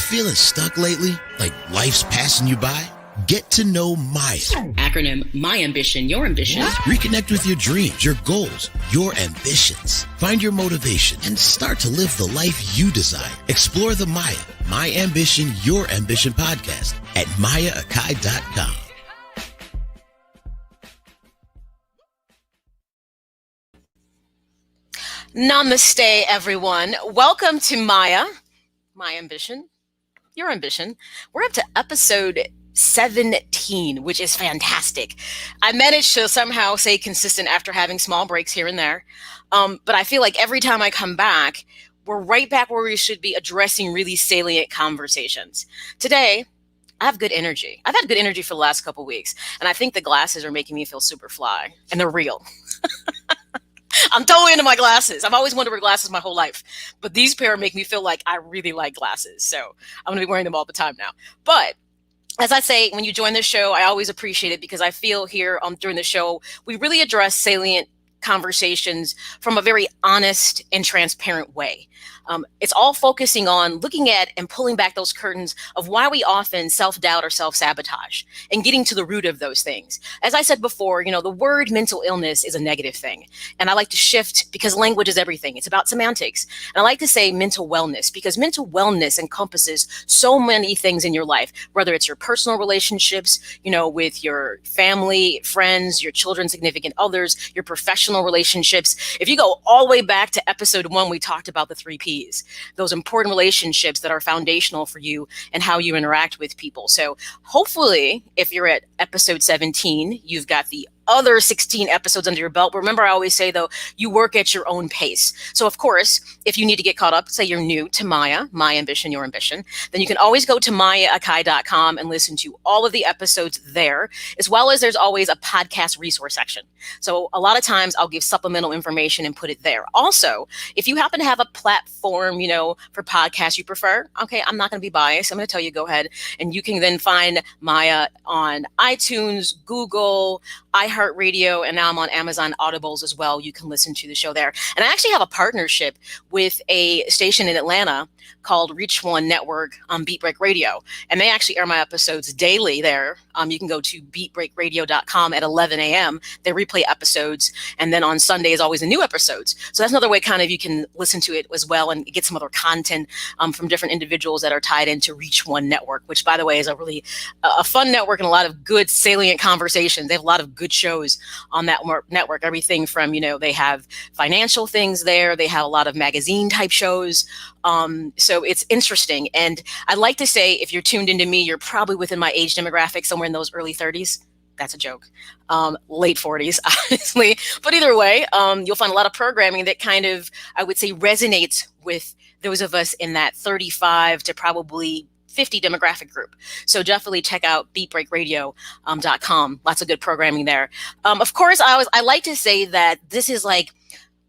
feeling stuck lately? Like life's passing you by? Get to know M.A.Y.A. Acronym, My Ambition, Your Ambition. Reconnect with your dreams, your goals, your ambitions. Find your motivation and start to live the life you desire. Explore the M.A.Y.A, My Ambition, Your Ambition podcast at MAYAAkai.com. Namaste, everyone. Welcome to M.A.Y.A, My Ambition, Your Ambition. We're up to episode 17, which is fantastic. I managed to somehow stay consistent after having small breaks here and there. But I feel like every time I come back, we're right back where we should be addressing really salient conversations. Today, I have good energy. I've had good energy for the last couple weeks, and I think the glasses are making me feel super fly, and they're real. I'm totally into my glasses. I've always wanted to wear glasses my whole life, but these pair make me feel like I really like glasses. So I'm going to be wearing them all the time now. But as I say, when you join the show, I always appreciate it because I feel here during the show, we really address salient conversations from a very honest and transparent way. It's all focusing on looking at and pulling back those curtains of why we often self-doubt or self-sabotage and getting to the root of those things. As I said before, the word mental illness is a negative thing. And I like to shift because language is everything. It's about semantics. And I like to say mental wellness because mental wellness encompasses so many things in your life, whether it's your personal relationships, with your family, friends, your children, significant others, your professional relationships. If you go all the way back to episode 1, we talked about the 3 Ps. Those important relationships that are foundational for you and how you interact with people. So hopefully, if you're at episode 17, you've got the other 16 episodes under your belt. But remember, I always say, though, you work at your own pace. So, of course, if you need to get caught up, say you're new to M.A.Y.A, My Ambition, Your Ambition, then you can always go to MAYAAkai.com and listen to all of the episodes there, as well as there's always a podcast resource section. So a lot of times I'll give supplemental information and put it there. Also, if you happen to have a platform, for podcasts you prefer, okay, I'm not going to be biased. I'm going to tell you, go ahead. And you can then find M.A.Y.A on iTunes, Google, iHeartRadio, and now I'm on Amazon Audibles as well. You can listen to the show there. And I actually have a partnership with a station in Atlanta called Reach One Network on Beat Break Radio. And they actually air my episodes daily there. You can go to beatbreakradio.com at 11 a.m. They replay episodes. And then on Sunday is always a new episodes. So that's another way kind of you can listen to it as well and get some other content from different individuals that are tied into Reach One Network, which, by the way, is a really a fun network and a lot of good salient conversations. They have a lot of good shows on that network. Everything from, they have financial things there. They have a lot of magazine type shows. So it's interesting. And I'd like to say, if you're tuned into me, you're probably within my age demographic, somewhere in those early 30s. That's a joke. Late 40s, obviously. But either way, you'll find a lot of programming that kind of, I would say, resonates with those of us in that 35 to probably 50 demographic group. So definitely check out beatbreakradio.com. Lots of good programming there. Of course, I like to say that this is like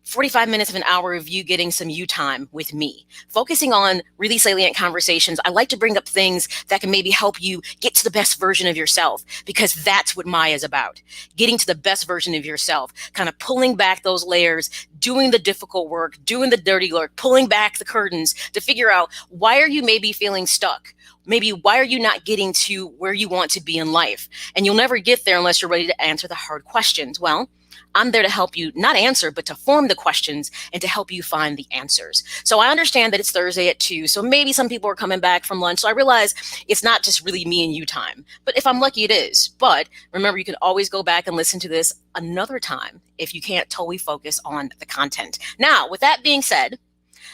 45 minutes of an hour of you getting some you time with me, focusing on really salient conversations. I like to bring up things that can maybe help you get to the best version of yourself, because that's what M.A.Y.A is about. Getting to the best version of yourself, kind of pulling back those layers, doing the difficult work, doing the dirty work, pulling back the curtains to figure out, why are you maybe feeling stuck? Maybe why are you not getting to where you want to be in life? And you'll never get there unless you're ready to answer the hard questions. Well, I'm there to help you not answer, but to form the questions and to help you find the answers. So I understand that it's Thursday at 2. So maybe some people are coming back from lunch. So I realize it's not just really me and you time, but if I'm lucky, it is. But remember, you can always go back and listen to this another time if you can't totally focus on the content. Now, with that being said,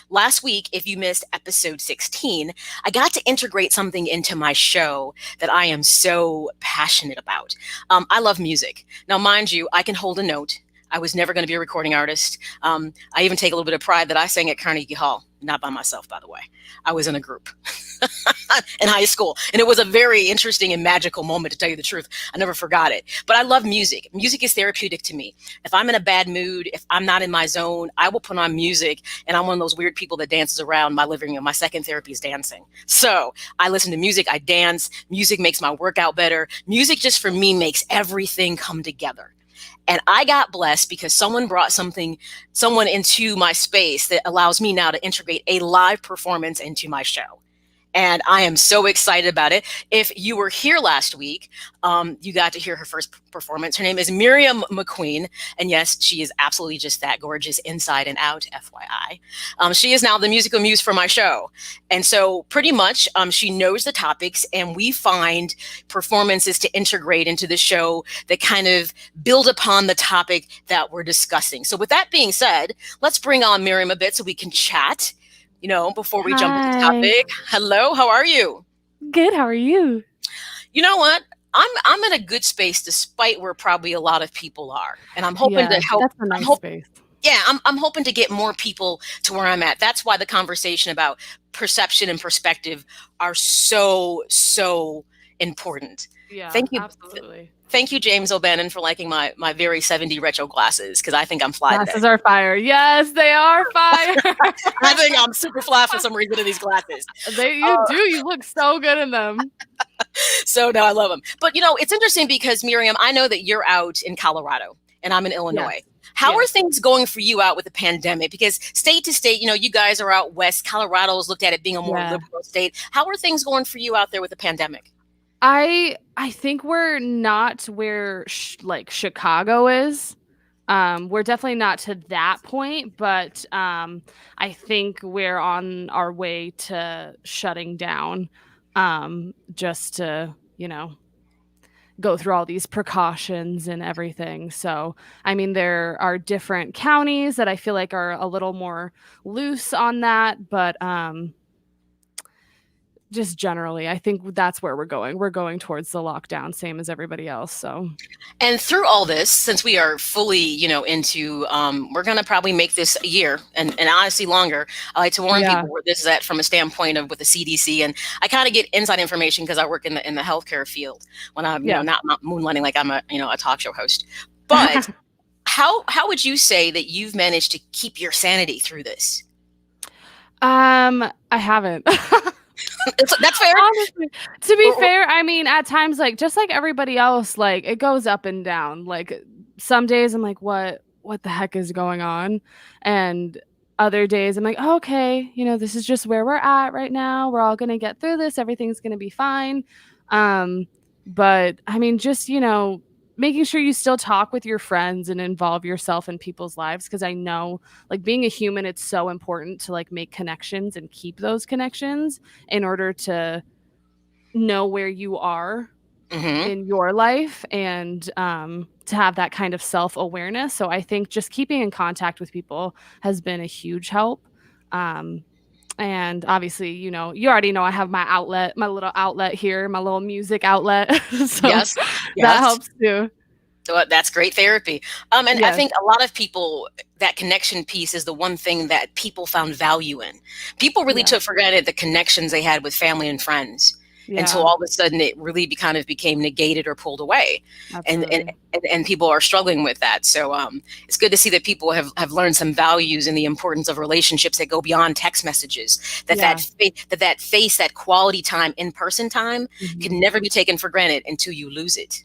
last week, if you missed episode 16, I got to integrate something into my show that I am so passionate about. I love music. Now, mind you, I can hold a note. I was never going to be a recording artist. I even take a little bit of pride that I sang at Carnegie Hall, not by myself, by the way. I was in a group in high school, and it was a very interesting and magical moment, to tell you the truth. I never forgot it. But I love music. Music is therapeutic to me. If I'm in a bad mood, if I'm not in my zone, I will put on music, and I'm one of those weird people that dances around my living room. My second therapy is dancing. So I listen to music, I dance. Music makes my workout better. Music just for me makes everything come together. And I got blessed because someone brought someone into my space that allows me now to integrate a live performance into my show. And I am so excited about it. If you were here last week, you got to hear her first performance. Her name is Miriam McQueen. And yes, she is absolutely just that gorgeous inside and out, FYI. She is now the musical muse for my show. And so pretty much she knows the topics, and we find performances to integrate into the show that kind of build upon the topic that we're discussing. So with that being said, let's bring on Miriam a bit so we can chat. Before we jump into the topic. Hello, how are you? Good, how are you? You know what? I'm in a good space despite where probably a lot of people are. And I'm hoping to help. That's a nice space. Yeah, I'm hoping to get more people to where I'm at. That's why the conversation about perception and perspective are so important. Yeah, thank you. Absolutely. Thank you, James O'Bannon, for liking my very 70s retro glasses, because I think I'm fly. Glasses are fire. Yes, they are fire. I think I'm super fly for some reason in these glasses. You do. You look so good in them. So no, I love them. But it's interesting because Miriam, I know that you're out in Colorado and I'm in Illinois. Yes. How are things going for you out with the pandemic? Because state to state, you guys are out west. Colorado's looked at it being a more liberal state. How are things going for you out there with the pandemic? I think we're not where Chicago is. We're definitely not to that point, but I think we're on our way to shutting down, just to, go through all these precautions and everything. So, I mean, there are different counties that I feel like are a little more loose on that, but just generally, I think that's where we're going. We're going towards the lockdown, same as everybody else. So, and through all this, since we are fully, into, we're going to probably make this a year and honestly longer. I like to warn people where this is at from a standpoint of with the CDC. And I kind of get inside information because I work in the healthcare field when I'm, not moonlighting like I'm a talk show host. But how would you say that you've managed to keep your sanity through this? I haven't. That's fair. Honestly, to be fair, I mean, at times, just like everybody else, it goes up and down. Some days I'm like, what the heck is going on? And other days I'm like, oh, okay, this is just where we're at right now. We're all going to get through this. Everything's going to be fine. But I mean, just, making sure you still talk with your friends and involve yourself in people's lives. Cause I know being a human, it's so important to make connections and keep those connections in order to know where you are in your life and to have that kind of self-awareness. So I think just keeping in contact with people has been a huge help. And obviously, you already know I have my outlet, my little outlet here, my little music outlet. So yes. That helps too. So that's great therapy. And I think a lot of people, that connection piece is the one thing that people found value in. People really took for granted the connections they had with family and friends. Until all of a sudden it really kind of became negated or pulled away. And people are struggling with that. So it's good to see that people have learned some values in the importance of relationships that go beyond text messages, that quality time, in-person time can never be taken for granted until you lose it.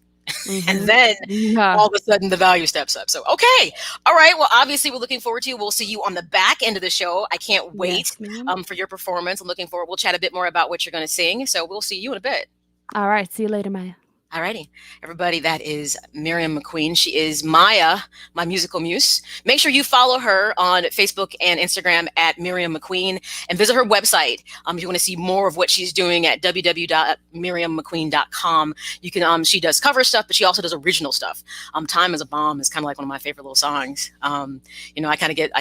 And then all of a sudden the value steps up. So, okay. All right. Well, obviously we're looking forward to you. We'll see you on the back end of the show. I can't wait for your performance. I'm looking forward. We'll chat a bit more about what you're going to sing. So we'll see you in a bit. All right. See you later, Maya. All righty. Everybody, that is Miriam McQueen. She is M.A.Y.A, my musical muse. Make sure you follow her on Facebook and Instagram at Miriam McQueen and visit her website if you want to see more of what she's doing at www.miriammcqueen.com. You can she does cover stuff, but she also does original stuff. Time is a Bomb is kind of like one of my favorite little songs. I kind of get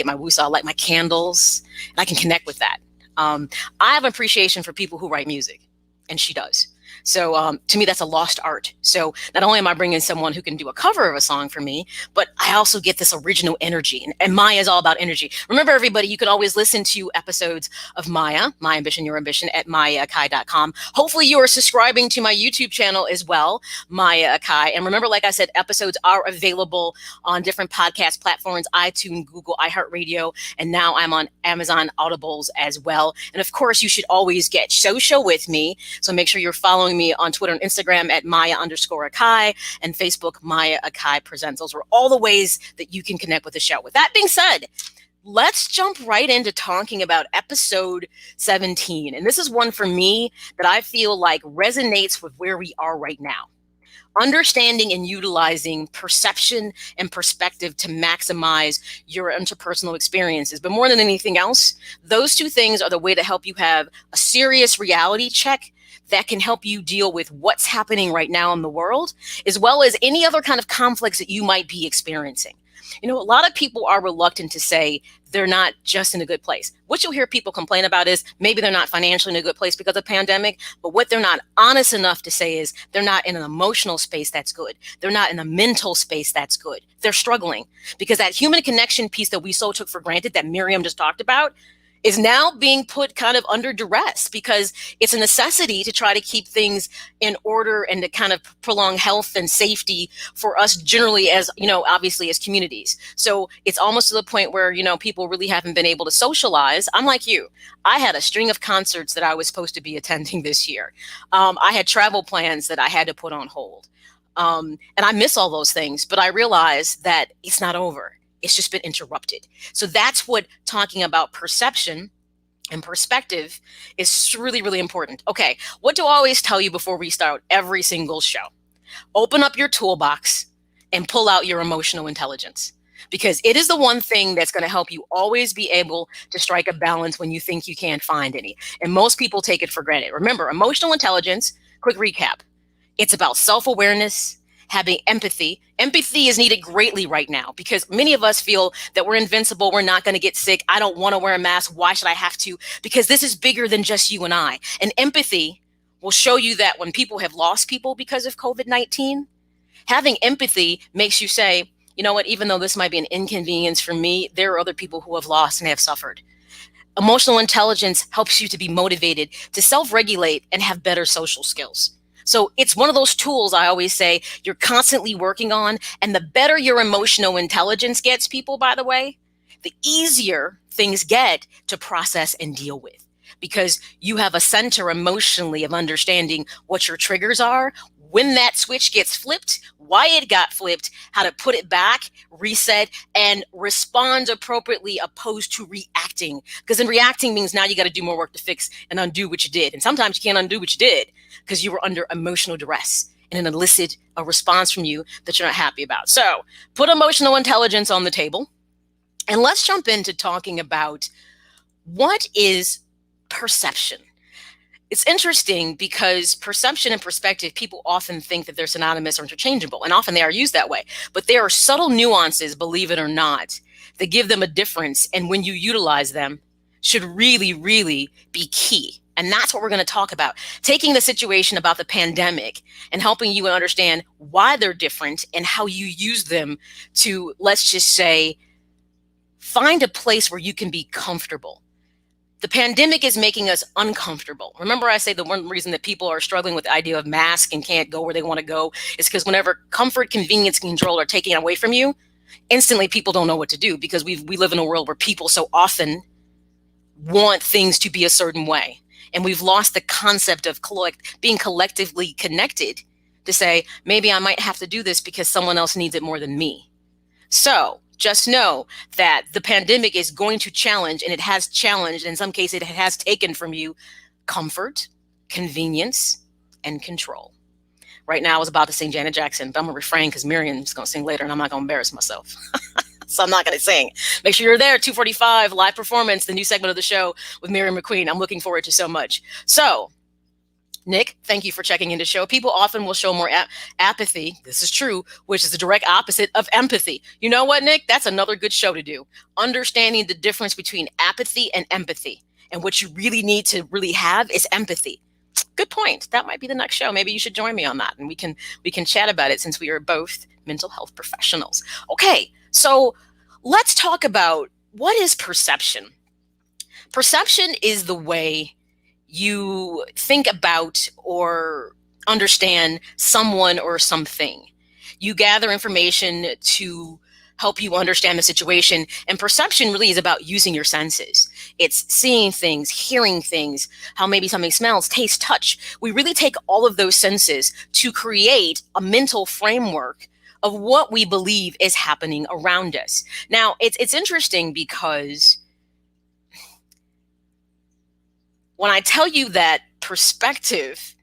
my woosah. I like my candles, and I can connect with that. I have an appreciation for people who write music, and she does. So to me, that's a lost art. So not only am I bringing someone who can do a cover of a song for me, but I also get this original energy. And M.A.Y.A is all about energy. Remember, everybody, you can always listen to episodes of M.A.Y.A, My Ambition, Your Ambition, at MayaAkai.com. Hopefully you are subscribing to my YouTube channel as well, M.A.Y.A Akai. And remember, like I said, episodes are available on different podcast platforms, iTunes, Google, iHeartRadio, and now I'm on Amazon Audibles as well. And of course, you should always get social with me. So make sure you're following me on Twitter and Instagram at Maya_Akai and Facebook, M.A.Y.A Akai Presents. Those are all the ways that you can connect with the show. With that being said, let's jump right into talking about episode 17. And this is one for me that I feel like resonates with where we are right now. Understanding and utilizing perception and perspective to maximize your interpersonal experiences. But more than anything else, those two things are the way to help you have a serious reality check that can help you deal with what's happening right now in the world, as well as any other kind of conflicts that you might be experiencing. You know, a lot of people are reluctant to say they're not just in a good place. What you'll hear people complain about is maybe they're not financially in a good place because of the pandemic, but what they're not honest enough to say is they're not in an emotional space that's good. They're not in a mental space that's good. They're struggling because that human connection piece that we so took for granted that Miriam just talked about is now being put kind of under duress because it's a necessity to try to keep things in order and to kind of prolong health and safety for us generally as, you know, obviously as communities. So it's almost to the point where, you know, people really haven't been able to socialize. I'm like you. I had a string of concerts that I was supposed to be attending this year. I had travel plans that I had to put on hold. And I miss all those things, but I realized that it's not over. It's just been interrupted. So that's what talking about perception and perspective is really, really important. Okay, what do I always tell you before we start every single show? Open up your toolbox and pull out your emotional intelligence, because it is the one thing that's going to help you always be able to strike a balance when you think you can't find any. And most people take it for granted. Remember, emotional intelligence, quick recap, it's about self-awareness, having empathy. Empathy is needed greatly right now because many of us feel that we're invincible. We're not going to get sick. I don't want to wear a mask. Why should I have to? Because this is bigger than just you and I. And empathy will show you that when people have lost people because of COVID-19, having empathy makes you say, you know what, even though this might be an inconvenience for me, there are other people who have lost and have suffered. Emotional intelligence helps you to be motivated, to self-regulate, and have better social skills. So it's one of those tools I always say you're constantly working on. And the better your emotional intelligence gets, people, by the way, the easier things get to process and deal with, because you have a center emotionally of understanding what your triggers are, when that switch gets flipped, why it got flipped, how to put it back, reset, and respond appropriately opposed to reacting. Because in reacting means now you got to do more work to fix and undo what you did. And sometimes you can't undo what you did because you were under emotional duress and it elicited a response from you that you're not happy about. So put emotional intelligence on the table. And let's jump into talking about what is perception. It's interesting because perception and perspective, people often think that they're synonymous or interchangeable, and often they are used that way. But there are subtle nuances, believe it or not, that give them a difference. And when you utilize them, should really, really be key. And that's what we're going to talk about. Taking the situation about the pandemic and helping you understand why they're different and how you use them to, let's just say, find a place where you can be comfortable. The pandemic is making us uncomfortable. Remember, I say the one reason that people are struggling with the idea of mask and can't go where they want to go is because whenever comfort, convenience, and control are taken away from you, instantly people don't know what to do, because we live in a world where people so often want things to be a certain way. And we've lost the concept of being collectively connected to say, maybe I might have to do this because someone else needs it more than me. So just know that the pandemic is going to challenge, and it has challenged, in some cases it has taken from you comfort, convenience, and control. Right now I was about to sing Janet Jackson, but I'm going to refrain because Miriam's going to sing later and I'm not going to embarrass myself. So I'm not going to sing. Make sure you're there, 2:45, live performance, the new segment of the show with Miriam McQueen. I'm looking forward to so much. So Nick, thank you for checking in to show. People often will show more apathy. This is true, which is the direct opposite of empathy. You know what, Nick? That's another good show to do. Understanding the difference between apathy and empathy. And what you really need to really have is empathy. Good point. That might be the next show. Maybe you should join me on that, and we can chat about it since we are both mental health professionals. Okay, so let's talk about what is perception. Perception is the way you think about or understand someone or something. You gather information to help you understand the situation. And perception really is about using your senses. It's seeing things, hearing things, how maybe something smells, taste, touch. We really take all of those senses to create a mental framework of what we believe is happening around us. Now, it's interesting because when I tell you that perspective,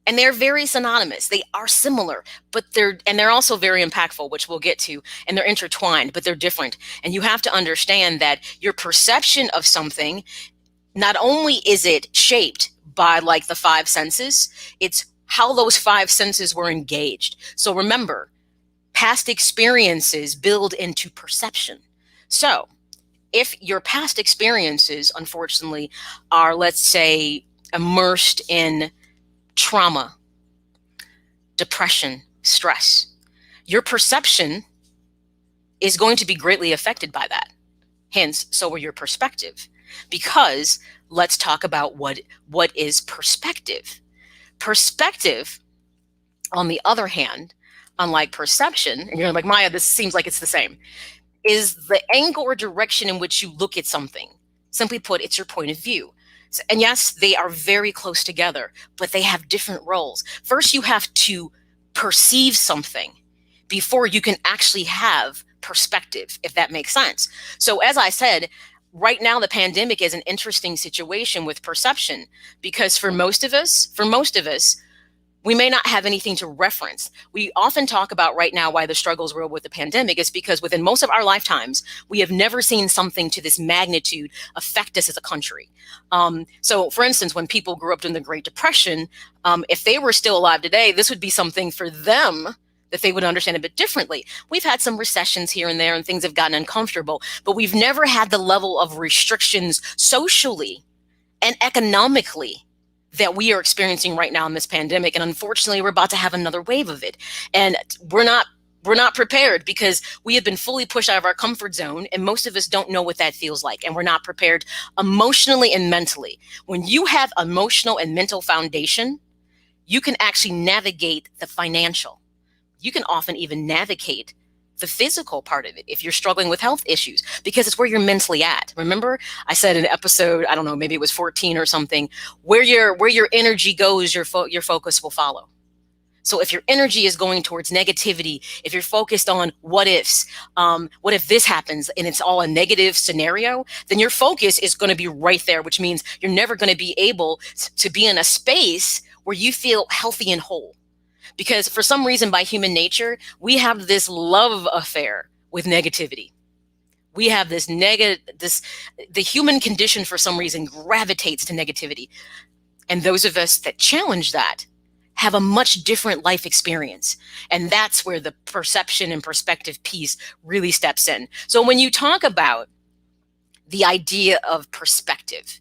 and they're very synonymous, they are similar, but they're also very impactful, which we'll get to, and they're intertwined, but they're different. And you have to understand that your perception of something, not only is it shaped by like the five senses, it's how those five senses were engaged. So remember, past experiences build into perception. So if your past experiences, unfortunately, are, let's say, immersed in trauma, depression, stress, your perception is going to be greatly affected by that. Hence, so will your perspective. Because let's talk about what is perspective. Perspective, on the other hand, unlike perception, and you're like, Maya, this seems like it's the same, is the angle or direction in which you look at something. Simply put, it's your point of view. And yes, they are very close together, but they have different roles. First, you have to perceive something before you can actually have perspective, if that makes sense. So as I said, right now, the pandemic is an interesting situation with perception, because for most of us, we may not have anything to reference. We often talk about right now why the struggles were with the pandemic is because within most of our lifetimes, we have never seen something to this magnitude affect us as a country. So for instance, when people grew up during the Great Depression, if they were still alive today, this would be something for them that they would understand a bit differently. We've had some recessions here and there and things have gotten uncomfortable, but we've never had the level of restrictions socially and economically that we are experiencing right now in this pandemic. And unfortunately, we're about to have another wave of it. And we're not prepared because we have been fully pushed out of our comfort zone. And most of us don't know what that feels like. And we're not prepared emotionally and mentally. When you have emotional and mental foundation, you can actually navigate the financial. You can often even navigate the physical part of it if you're struggling with health issues, because it's where you're mentally at. Remember, I said in episode, I don't know, maybe it was 14 or something, where your energy goes, your focus will follow. So if your energy is going towards negativity, if you're focused on what ifs, what if this happens and it's all a negative scenario, then your focus is going to be right there, which means you're never going to be able to be in a space where you feel healthy and whole. Because for some reason, by human nature, we have this love affair with negativity. We have the human condition for some reason gravitates to negativity. And those of us that challenge that have a much different life experience. And that's where the perception and perspective piece really steps in. So when you talk about the idea of perspective,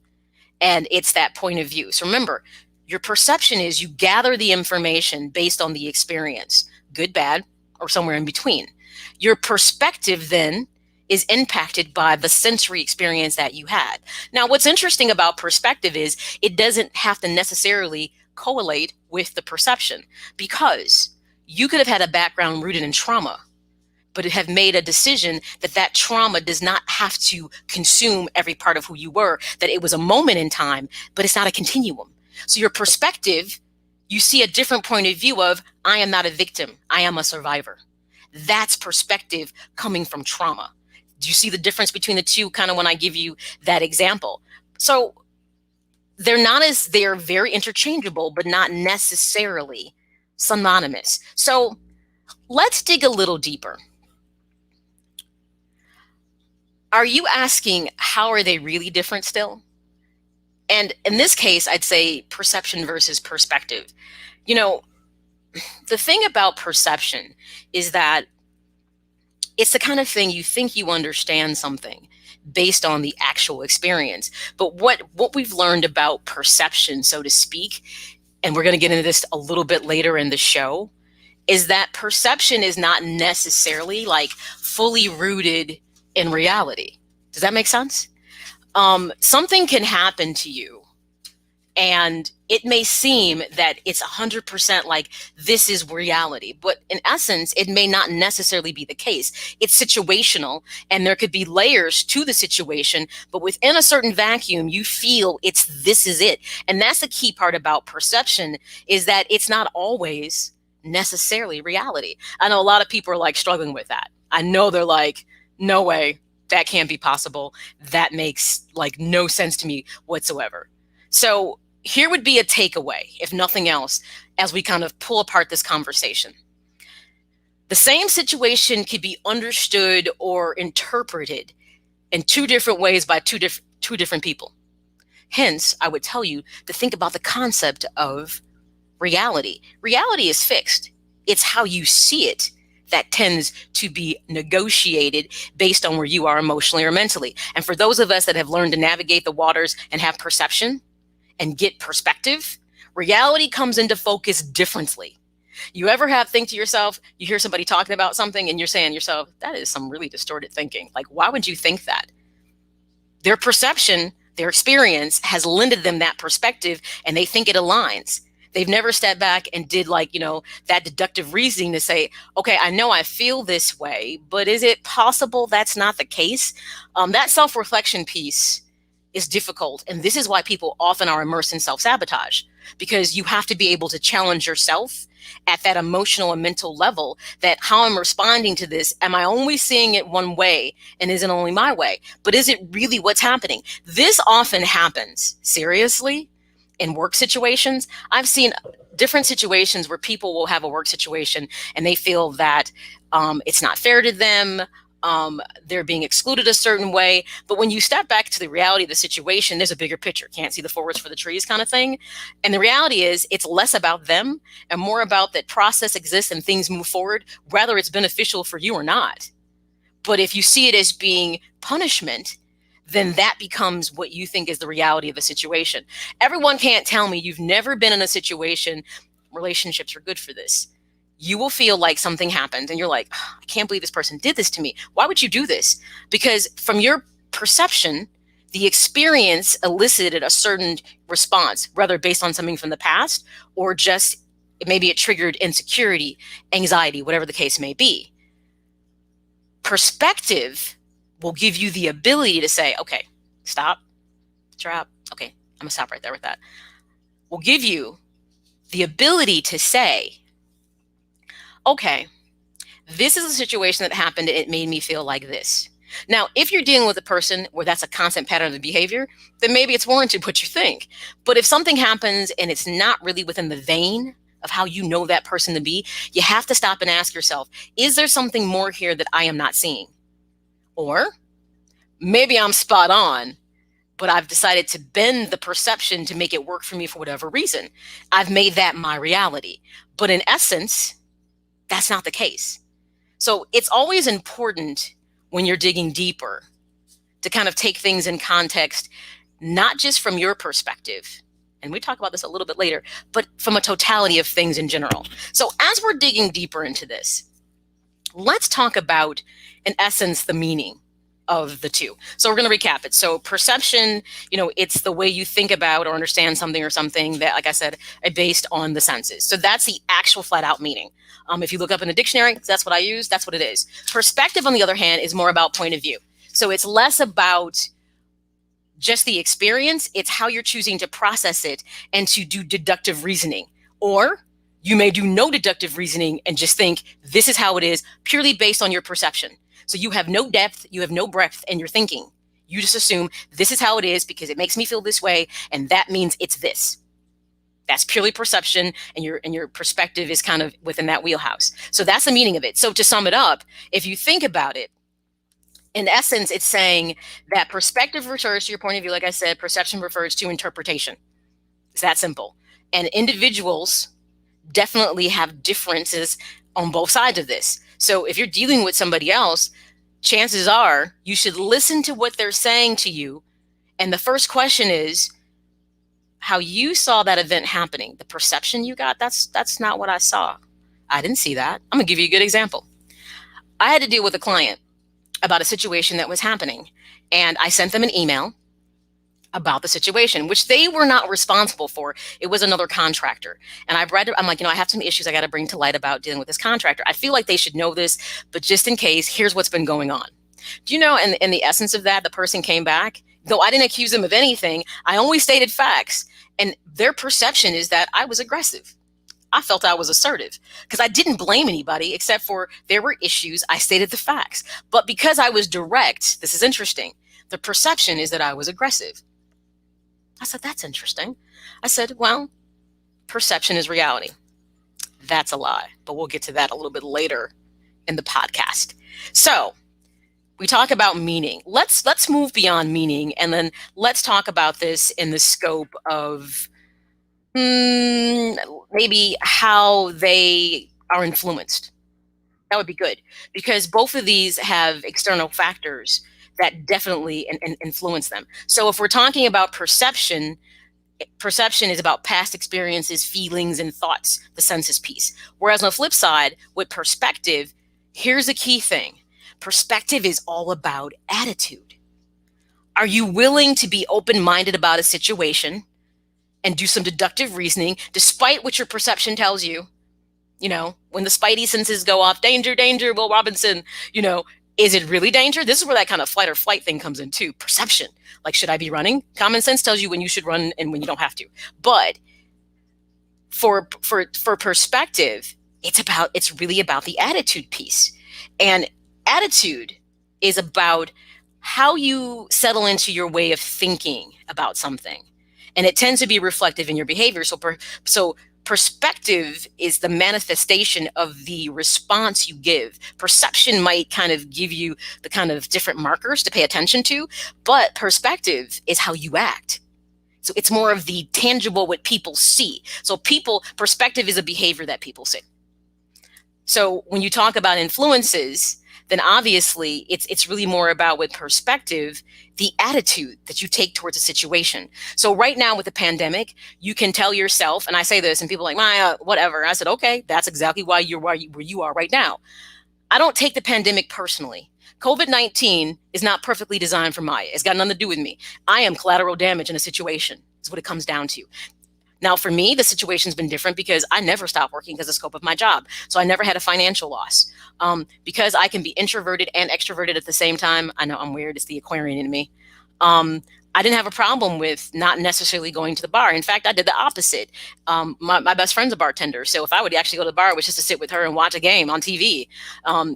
and it's that point of view. So remember, your perception is you gather the information based on the experience, good, bad, or somewhere in between. Your perspective then is impacted by the sensory experience that you had. Now, what's interesting about perspective is it doesn't have to necessarily correlate with the perception, because you could have had a background rooted in trauma, but have made a decision that trauma does not have to consume every part of who you were, that it was a moment in time, but it's not a continuum. So your perspective, you see a different point of view of, I am not a victim, I am a survivor. That's perspective coming from trauma. Do you see the difference between the two, kind of when I give you that example? So they're very interchangeable, but not necessarily synonymous. So let's dig a little deeper. Are you asking, how are they really different still? And in this case, I'd say perception versus perspective. You know, the thing about perception is that it's the kind of thing you think you understand something based on the actual experience. But what we've learned about perception, so to speak, and we're going to get into this a little bit later in the show, is that perception is not necessarily like fully rooted in reality. Does that make sense? Something can happen to you and it may seem that it's 100% like this is reality, but in essence, it may not necessarily be the case. It's situational and there could be layers to the situation, but within a certain vacuum, you feel this is it. And that's the key part about perception, is that it's not always necessarily reality. I know a lot of people are like struggling with that. I know they're like, no way, that can't be possible. That makes like no sense to me whatsoever. So here would be a takeaway, if nothing else, as we kind of pull apart this conversation. The same situation could be understood or interpreted in two different ways by two different people. Hence, I would tell you to think about the concept of reality. Reality is fixed. It's how you see it that tends to be negotiated based on where you are emotionally or mentally. And for those of us that have learned to navigate the waters and have perception and get perspective, reality comes into focus differently. You ever think to yourself, you hear somebody talking about something and you're saying to yourself, that is some really distorted thinking. Like, why would you think that? Their perception, their experience has lended them that perspective and they think it aligns. They've never stepped back and did that deductive reasoning to say, okay, I know I feel this way, but is it possible that's not the case? That self-reflection piece is difficult. And this is why people often are immersed in self-sabotage, because you have to be able to challenge yourself at that emotional and mental level, that how I'm responding to this, am I only seeing it one way and is it only my way? But is it really what's happening? This often happens, seriously, in work situations. I've seen different situations where people will have a work situation and they feel that it's not fair to them. They're being excluded a certain way. But when you step back to the reality of the situation, there's a bigger picture. Can't see the forest for the trees kind of thing. And the reality is it's less about them and more about that process exists and things move forward, whether it's beneficial for you or not. But if you see it as being punishment, then that becomes what you think is the reality of the situation. Everyone can't tell me you've never been in a situation. Relationships are good for this. You will feel like something happened and you're like, oh, I can't believe this person did this to me. Why would you do this? Because from your perception, the experience elicited a certain response, whether based on something from the past or just maybe it triggered insecurity, anxiety, whatever the case may be. Perspective will give you the ability to say, okay, stop, drop. Okay, I'm gonna stop right there with that. Will give you the ability to say, okay, this is a situation that happened and it made me feel like this. Now, if you're dealing with a person where that's a constant pattern of behavior, then maybe it's warranted what you think. But if something happens and it's not really within the vein of how you know that person to be, you have to stop and ask yourself, is there something more here that I am not seeing? Or maybe I'm spot on, but I've decided to bend the perception to make it work for me for whatever reason. I've made that my reality. But in essence, that's not the case. So it's always important when you're digging deeper to kind of take things in context, not just from your perspective, and we talk about this a little bit later, but from a totality of things in general. So as we're digging deeper into this, let's talk about, in essence, the meaning of the two. So we're going to recap it. So perception, it's the way you think about or understand something or something that, like I said, are based on the senses. So that's the actual flat out meaning. If you look up in the dictionary, that's what I use. That's what it is. Perspective, on the other hand, is more about point of view. So it's less about just the experience. It's how you're choosing to process it and to do deductive reasoning. Or you may do no deductive reasoning and just think this is how it is purely based on your perception. So you have no depth, you have no breadth in your thinking. You just assume this is how it is because it makes me feel this way, and that means it's this. That's purely perception, and your perspective is kind of within that wheelhouse. So that's the meaning of it. So to sum it up, if you think about it, in essence, it's saying that perspective refers to your point of view. Like I said, perception refers to interpretation. It's that simple. And individuals definitely have differences on both sides of this. So if you're dealing with somebody else, chances are you should listen to what they're saying to you. And the first question is how you saw that event happening. The perception you got, that's not what I saw. I didn't see that. I'm gonna give you a good example. I had to deal with a client about a situation that was happening. And I sent them an email about the situation, which they were not responsible for. It was another contractor. And I'm like, I have some issues I got to bring to light about dealing with this contractor. I feel like they should know this, but just in case, here's what's been going on. Do you know, in the essence of that, the person came back, though I didn't accuse them of anything, I only stated facts. And their perception is that I was aggressive. I felt I was assertive because I didn't blame anybody except for there were issues. I stated the facts. But because I was direct, this is interesting. The perception is that I was aggressive. I said, that's interesting. I said, well, perception is reality. That's a lie, but we'll get to that a little bit later in the podcast. So we talk about meaning. Let's move beyond meaning, and then let's talk about this in the scope of maybe how they are influenced. That would be good, because both of these have external factors that definitely influence them. So if we're talking about perception is about past experiences, feelings, and thoughts, the senses piece. Whereas on the flip side, with perspective, here's a key thing. Perspective is all about attitude. Are you willing to be open-minded about a situation and do some deductive reasoning, despite what your perception tells you? You know, when the spidey senses go off, danger, danger, Will Robinson, you know, is it really danger? This is where that kind of flight or flight thing comes in too. Perception. Like, should I be running? Common sense tells you when you should run and when you don't have to. But for perspective, it's really about the attitude piece. And attitude is about how you settle into your way of thinking about something. And it tends to be reflective in your behavior. So perspective is the manifestation of the response you give. Perception might kind of give you the kind of different markers to pay attention to, but perspective is how you act. So it's more of the tangible, what people see. So perspective is a behavior that people see. So when you talk about influences, then obviously it's really more about, with perspective, the attitude that you take towards a situation. So right now with the pandemic, you can tell yourself, and I say this and people are like, Maya, whatever. I said, okay, that's exactly why you're where you are right now. I don't take the pandemic personally. COVID-19 is not perfectly designed for Maya. It's got nothing to do with me. I am collateral damage in a situation, is what it comes down to. Now, for me, the situation's been different because I never stopped working because of the scope of my job. So I never had a financial loss. Because I can be introverted and extroverted at the same time. I know I'm weird. It's the Aquarian in me. I didn't have a problem with not necessarily going to the bar. In fact, I did the opposite. My best friend's a bartender. So if I would actually go to the bar, it was just to sit with her and watch a game on TV.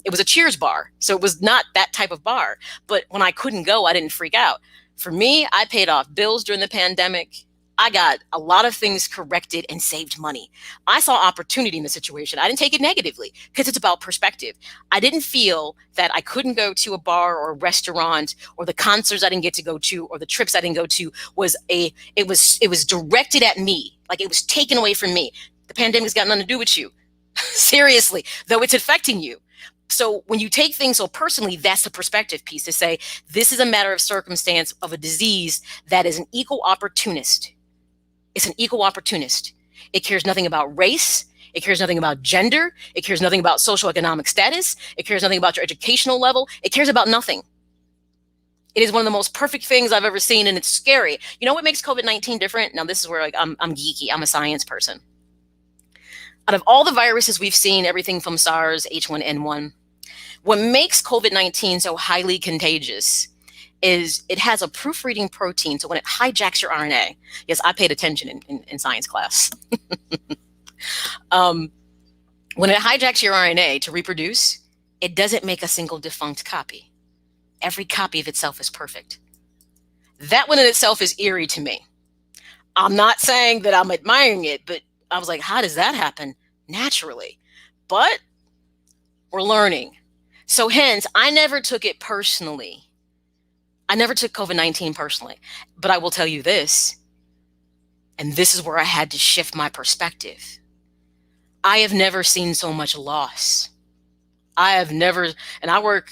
It was a Cheers bar. So it was not that type of bar. But when I couldn't go, I didn't freak out. For me, I paid off bills during the pandemic. I got a lot of things corrected and saved money. I saw opportunity in the situation. I didn't take it negatively because it's about perspective. I didn't feel that I couldn't go to a bar or a restaurant, or the concerts I didn't get to go to, or the trips I didn't go to it was directed at me. Like, it was taken away from me. The pandemic's got nothing to do with you. Seriously, though it's affecting you. So when you take things so personally, that's the perspective piece, to say this is a matter of circumstance of a disease that is an equal opportunist. It's an equal opportunist. It cares nothing about race. It cares nothing about gender. It cares nothing about social economic status. It cares nothing about your educational level. It cares about nothing. It is one of the most perfect things I've ever seen, and it's scary. You know what makes COVID-19 different? Now, this is where I'm geeky. I'm a science person. Out of all the viruses we've seen, everything from SARS, H1N1, what makes COVID-19 so highly contagious is it has a proofreading protein. So when it hijacks your RNA, yes, I paid attention in science class. When it hijacks your RNA to reproduce, it doesn't make a single defunct copy. Every copy of itself is perfect. That one in itself is eerie to me. I'm not saying that I'm admiring it, but I was like, how does that happen naturally? But we're learning. So hence, I never took it personally. I never took COVID-19 personally, but I will tell you this, and this is where I had to shift my perspective. I have never seen so much loss. I work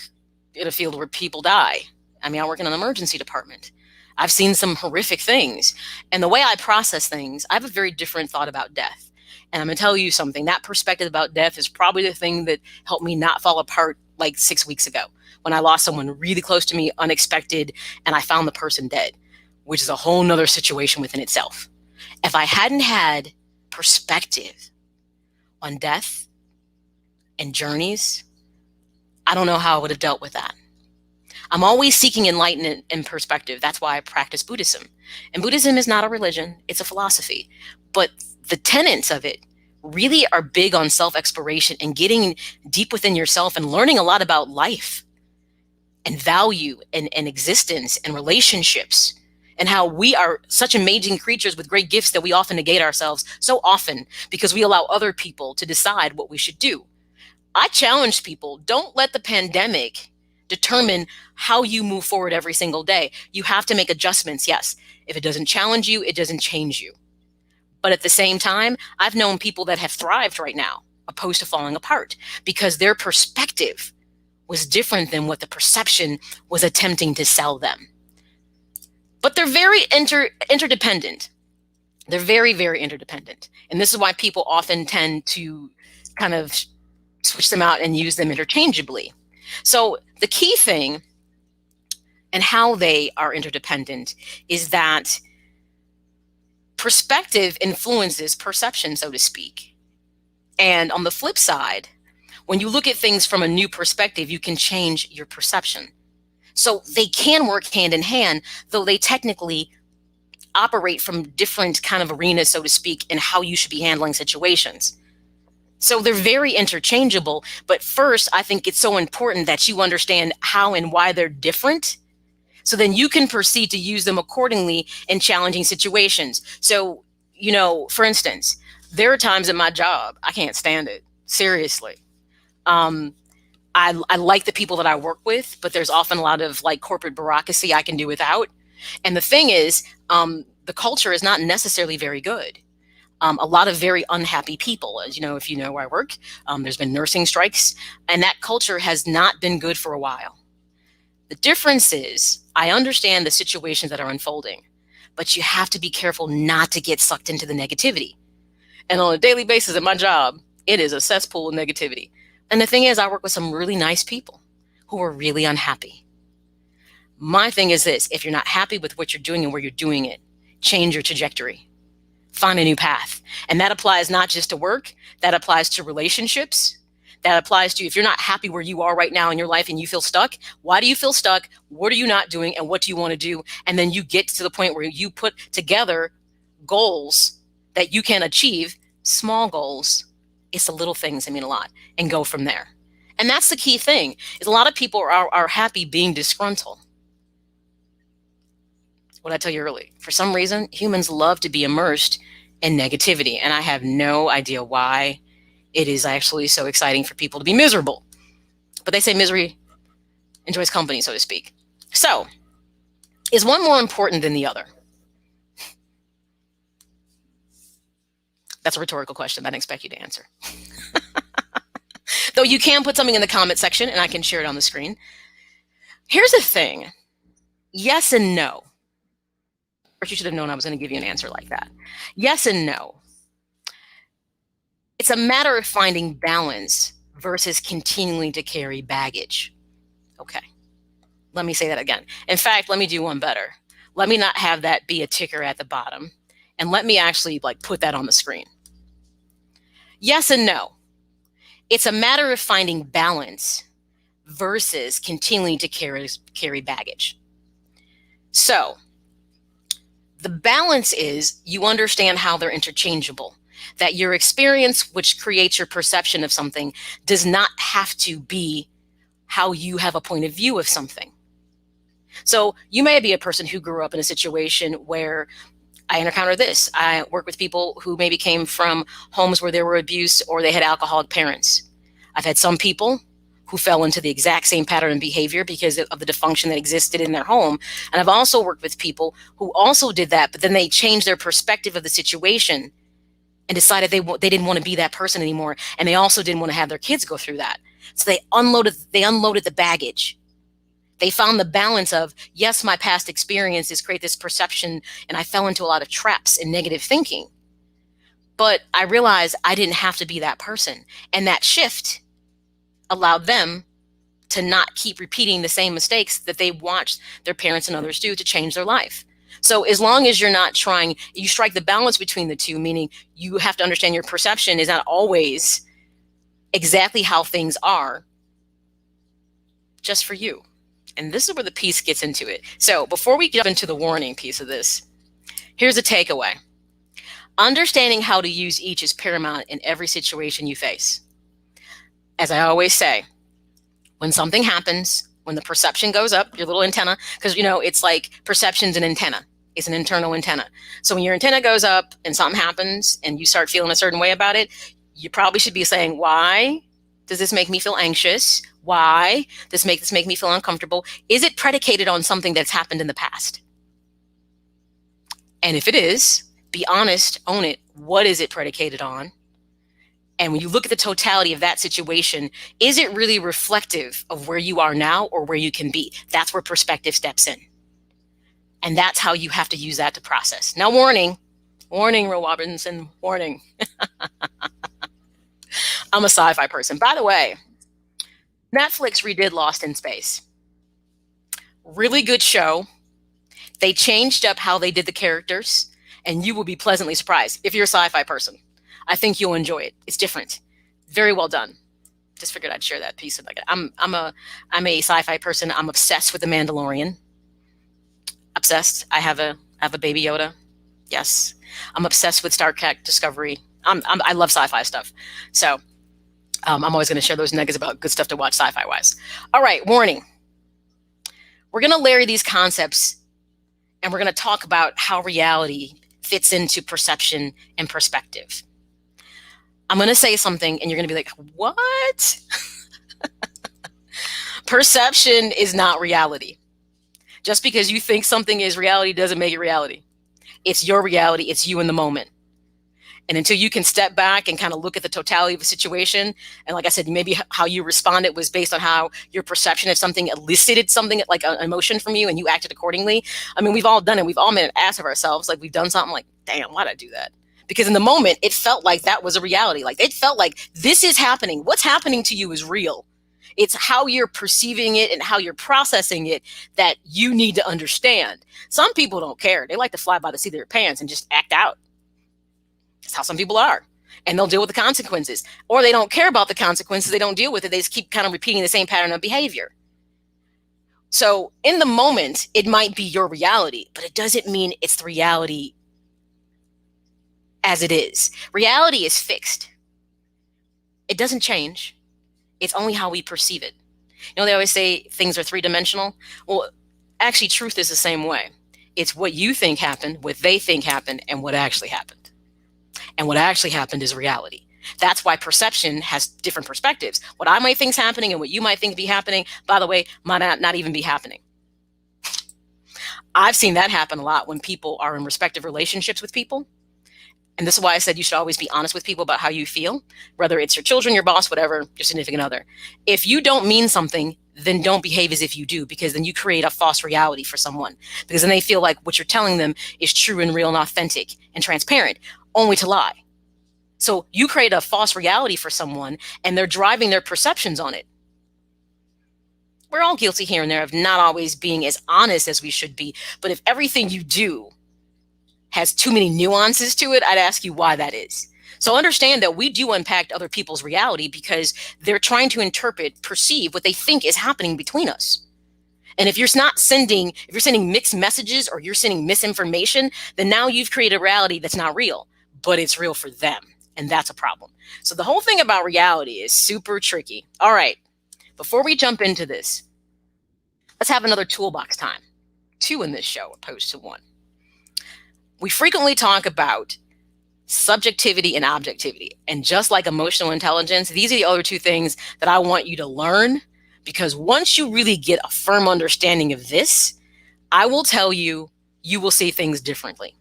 in a field where people die. I mean, I work in an emergency department. I've seen some horrific things. And the way I process things, I have a very different thought about death. And I'm going to tell you something. That perspective about death is probably the thing that helped me not fall apart like 6 weeks ago, when I lost someone really close to me, unexpected, and I found the person dead, which is a whole nother situation within itself. If I hadn't had perspective on death and journeys, I don't know how I would have dealt with that. I'm always seeking enlightenment and perspective. That's why I practice Buddhism. And Buddhism is not a religion, it's a philosophy. But the tenets of it really are big on self-exploration and getting deep within yourself and learning a lot about life and value and existence and relationships, and how we are such amazing creatures with great gifts that we often negate ourselves so often because we allow other people to decide what we should do. I challenge people, don't let the pandemic determine how you move forward every single day. You have to make adjustments, yes. If it doesn't challenge you, it doesn't change you. But at the same time, I've known people that have thrived right now, opposed to falling apart, because their perspective was different than what the perception was attempting to sell them. But they're very interdependent. They're very, very interdependent. And this is why people often tend to kind of switch them out and use them interchangeably. So the key thing and how they are interdependent is that perspective influences perception, so to speak. And on the flip side, when you look at things from a new perspective, you can change your perception. So they can work hand in hand, though they technically operate from different kind of arenas, so to speak, in how you should be handling situations. So they're very interchangeable. But first, I think it's so important that you understand how and why they're different, so then you can proceed to use them accordingly in challenging situations. So, for instance, there are times in my job, I can't stand it. Seriously. I like the people that I work with, but there's often a lot of like corporate bureaucracy I can do without. And the thing is, the culture is not necessarily very good. A lot of very unhappy people, as you know, if you know where I work, there's been nursing strikes, and that culture has not been good for a while. The difference is, I understand the situations that are unfolding, but you have to be careful not to get sucked into the negativity. And on a daily basis at my job, it is a cesspool of negativity. And the thing is, I work with some really nice people who are really unhappy. My thing is this: if you're not happy with what you're doing and where you're doing it, change your trajectory. Find a new path. And that applies not just to work, that applies to relationships. That applies to, if you're not happy where you are right now in your life and you feel stuck, why do you feel stuck? What are you not doing? And what do you want to do? And then you get to the point where you put together goals that you can achieve, small goals. It's the little things that mean a lot, and go from there. And that's the key thing, is a lot of people are happy being disgruntled. What I tell you earlier, for some reason, humans love to be immersed in negativity. And I have no idea why. It is actually so exciting for people to be miserable. But they say misery enjoys company, so to speak. So, is one more important than the other? That's a rhetorical question. I didn't expect you to answer. Though you can put something in the comment section and I can share it on the screen. Here's the thing. Yes and no. First, you should have known I was going to give you an answer like that. Yes and no. It's a matter of finding balance versus continuing to carry baggage. Okay. Let me say that again. In fact, let me do one better. Let me not have that be a ticker at the bottom, and let me actually put that on the screen. Yes and no. It's a matter of finding balance versus continuing to carry baggage. So the balance is you understand how they're interchangeable, that your experience, which creates your perception of something, does not have to be how you have a point of view of something. So you may be a person who grew up in a situation where I encounter this. I work with people who maybe came from homes where there were abuse or they had alcoholic parents. I've had some people who fell into the exact same pattern of behavior because of the dysfunction that existed in their home. And I've also worked with people who also did that, but then they changed their perspective of the situation and decided they didn't want to be that person anymore. And they also didn't want to have their kids go through that. So they unloaded the baggage. They found the balance of, yes, my past experiences create this perception, and I fell into a lot of traps and negative thinking. But I realized I didn't have to be that person. And that shift allowed them to not keep repeating the same mistakes that they watched their parents and others do to change their life. So as long as you're not trying, you strike the balance between the two, meaning you have to understand your perception is not always exactly how things are, just for you. And this is where the piece gets into it. So before we jump into the warning piece of this, here's a takeaway. Understanding how to use each is paramount in every situation you face. As I always say, when something happens, when the perception goes up, your little antenna, because it's like perception's an antenna. It's an internal antenna. So when your antenna goes up and something happens and you start feeling a certain way about it, you probably should be saying, why does this make me feel anxious? Why does this make me feel uncomfortable? Is it predicated on something that's happened in the past? And if it is, be honest, own it. What is it predicated on? And when you look at the totality of that situation, is it really reflective of where you are now or where you can be? That's where perspective steps in. And that's how you have to use that to process. Now, warning, Will Robinson, warning. I'm a sci-fi person. By the way, Netflix redid Lost in Space. Really good show. They changed up how they did the characters, and you will be pleasantly surprised if you're a sci-fi person. I think you'll enjoy it. It's different. Very well done. Just figured I'd share that piece of it. I'm a sci-fi person. I'm obsessed with The Mandalorian. Obsessed. I have a baby Yoda. Yes. I'm obsessed with Star Trek Discovery. I love sci-fi stuff. So I'm always going to share those nuggets about good stuff to watch sci-fi wise. All right. Warning. We're going to layer these concepts and we're going to talk about how reality fits into perception and perspective. I'm going to say something and you're going to be like, what? Perception is not reality. Just because you think something is reality doesn't make it reality. It's your reality. It's you in the moment. And until you can step back and kind of look at the totality of the situation, and like I said, maybe how you responded was based on how your perception of something elicited something like an emotion from you and you acted accordingly. I mean, we've all done it. We've all made an ass of ourselves. Like we've done something like, damn, why'd I do that? Because in the moment, it felt like that was a reality. Like it felt like this is happening. What's happening to you is real. It's how you're perceiving it and how you're processing it that you need to understand. Some people don't care. They like to fly by the seat of their pants and just act out. That's how some people are. And they'll deal with the consequences. Or they don't care about the consequences. They don't deal with it. They just keep kind of repeating the same pattern of behavior. So in the moment, it might be your reality, but it doesn't mean it's the reality as it is. Reality is fixed. It doesn't change. It's only how we perceive it. They always say things are three-dimensional. Well, actually, truth is the same way. It's what you think happened, what they think happened, and what actually happened. And what actually happened is reality. That's why perception has different perspectives. What I might think is happening and what you might think be happening, by the way, might not even be happening. I've seen that happen a lot when people are in respective relationships with people. And this is why I said you should always be honest with people about how you feel, whether it's your children, your boss, whatever, your significant other. If you don't mean something, then don't behave as if you do, because then you create a false reality for someone. Because then they feel like what you're telling them is true and real and authentic and transparent, only to lie. So you create a false reality for someone and they're driving their perceptions on it. We're all guilty here and there of not always being as honest as we should be. But if everything you do has too many nuances to it, I'd ask you why that is. So understand that we do impact other people's reality because they're trying to interpret, perceive what they think is happening between us. And if you're sending mixed messages or you're sending misinformation, then now you've created a reality that's not real, but it's real for them. And that's a problem. So the whole thing about reality is super tricky. All right, before we jump into this, let's have another toolbox time. 2 in this show opposed to 1. We frequently talk about subjectivity and objectivity. And just like emotional intelligence, these are the other 2 things that I want you to learn, because once you really get a firm understanding of this, I will tell you, you will see things differently.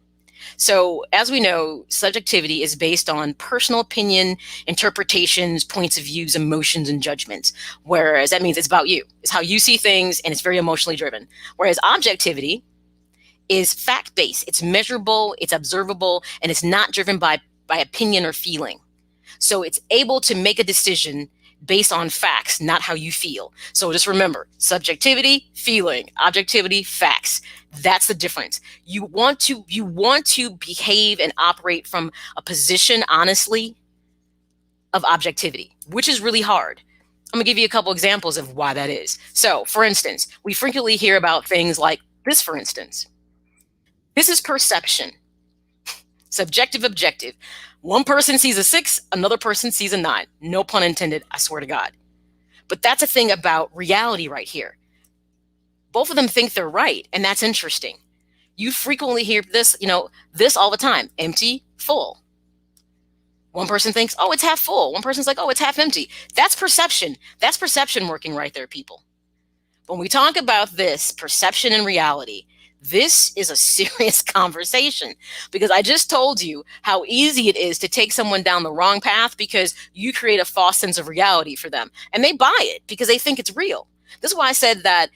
So as we know, subjectivity is based on personal opinion, interpretations, points of views, emotions, and judgments. Whereas that means it's about you. It's how you see things, and it's very emotionally driven. Whereas objectivity is fact-based. It's measurable, it's observable, and it's not driven by opinion or feeling. So it's able to make a decision based on facts, not how you feel. So just remember, subjectivity, feeling, objectivity, facts. That's the difference. You want to behave and operate from a position, honestly, of objectivity, which is really hard. I'm gonna give you a couple examples of why that is. So for instance, we frequently hear about things like this, for instance. This is perception. Subjective, objective. One person sees a 6, another person sees a 9. No pun intended, I swear to God. But that's a thing about reality right here. Both of them think they're right, and that's interesting. You frequently hear this, this all the time. Empty, full. One person thinks, oh, it's half full. One person's like, oh, it's half empty. That's perception. That's perception working right there, people. When we talk about this, perception and reality, this is a serious conversation, because I just told you how easy it is to take someone down the wrong path because you create a false sense of reality for them. And they buy it because they think it's real. This is why I said that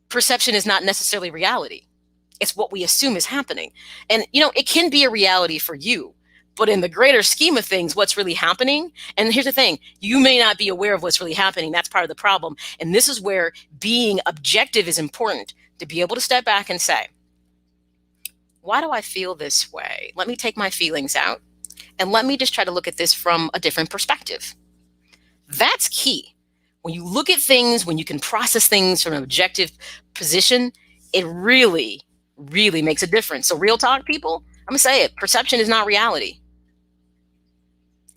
perception is not necessarily reality. It's what we assume is happening. And, it can be a reality for you. But in the greater scheme of things, what's really happening, and here's the thing, you may not be aware of what's really happening. That's part of the problem. And this is where being objective is important, to be able to step back and say, why do I feel this way? Let me take my feelings out, and let me just try to look at this from a different perspective. That's key. When you look at things, when you can process things from an objective position, it really, really makes a difference. So real talk, people, I'm going to say it, perception is not reality.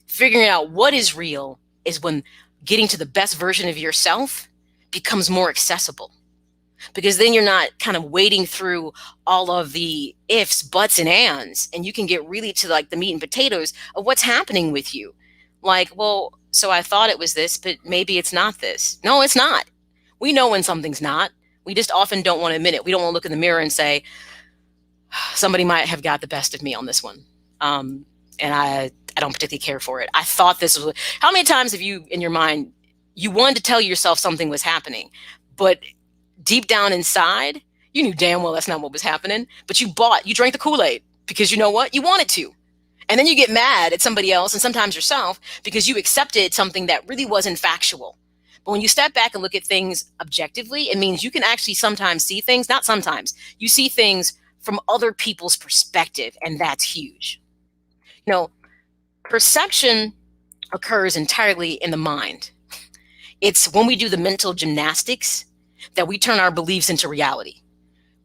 Figuring out what is real is when getting to the best version of yourself becomes more accessible, because then you're not kind of wading through all of the ifs, buts, and ands, and you can get really to like the meat and potatoes of what's happening with you. Like, well, so I thought it was this, but maybe it's not this. No, it's not. We know when something's not. We just often don't want to admit it. We don't want to look in the mirror and say, somebody might have got the best of me on this one. And I don't particularly care for it. I thought this was, how many times have you in your mind, you wanted to tell yourself something was happening, but deep down inside, you knew damn well that's not what was happening, but you drank the Kool-Aid because you know what? You wanted to. And then you get mad at somebody else and sometimes yourself because you accepted something that really wasn't factual. But when you step back and look at things objectively, it means you can actually sometimes see things, not sometimes, you see things from other people's perspective, and that's huge. Perception occurs entirely in the mind. It's when we do the mental gymnastics that we turn our beliefs into reality.